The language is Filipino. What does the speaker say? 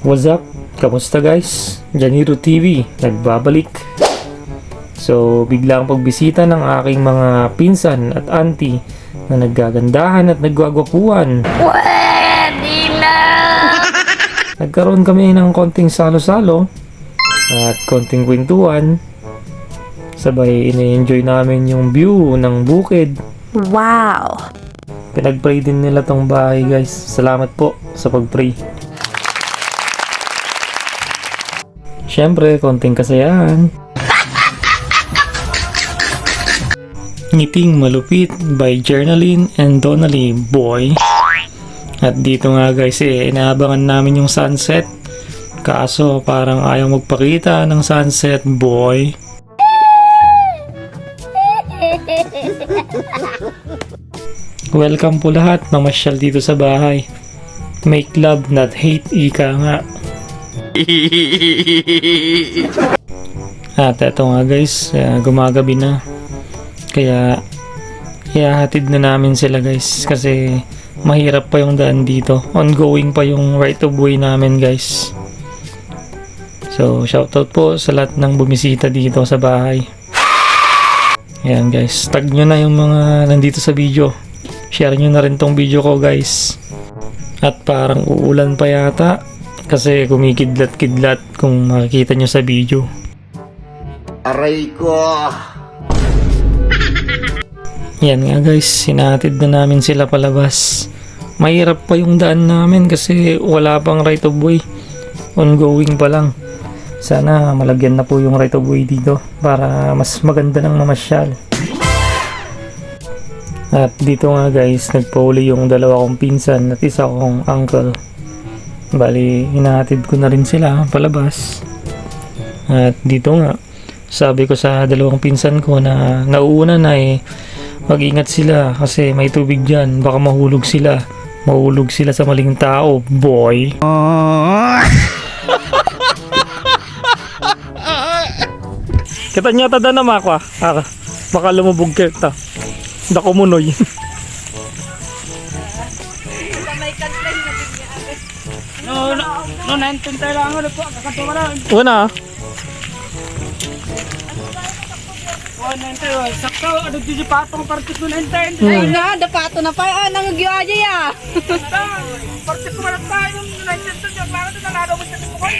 What's up? Kamusta guys? Janiro TV, nagbabalik. So, biglang pagbisita ng aking mga pinsan at auntie na naggagandahan at naggwagwapuan. Pwede na! Nagkaroon kami ng konting salo-salo at konting kwentuhan. Sabay ine-enjoy namin yung view ng bukid. Wow! Pinag-pray din nila tong bahay guys. Salamat po sa pag-pray. Siyempre, konting kasayahan. Ngiting Malupit by Journaline and Donnelly Boy. At dito nga guys inaabangan namin yung sunset. Kaso parang ayaw magpakita ng sunset boy. Welcome po lahat mamasyal dito sa bahay. Make love not hate, ika nga. At eto nga guys, gumagabi na. Kaya ihahatid na namin sila guys kasi mahirap pa yung daan dito. Ongoing pa yung right of way namin guys. So shoutout po sa lahat ng bumisita dito sa bahay. Ayan guys, tag nyo na yung mga nandito sa video. Share nyo na rin tong video ko guys. At parang uulan pa yata kasi kumikidlat-kidlat kung makikita nyo sa video. Aray ko! Yan nga guys, sinatid na namin sila palabas. Mahirap pa yung daan namin kasi wala pang right of way. Ongoing pa lang. Sana malagyan na po yung right of way dito para mas maganda ng mamasyal. At dito nga guys, nagpauli yung dalawa kong pinsan at isa kong uncle. Bali, hinahatid ko na rin sila palabas. At dito nga, sabi ko sa dalawang pinsan ko na nauuna na mag-ingat sila kasi may tubig dyan. Baka mahulog sila. Mahulog sila sa maling tao, boy. Kita niya tada na makwa. Baka lumubog kita. Dako munoy. No, naintintay lang ako po. Kakatuwa na. Una. Sakto, ano di patong partit mo naintay. Ay na, dapato na pa. Nangagyo aja ya. Partit mo na tayo. Naintintay para ito nanalo mo sa tipukoy.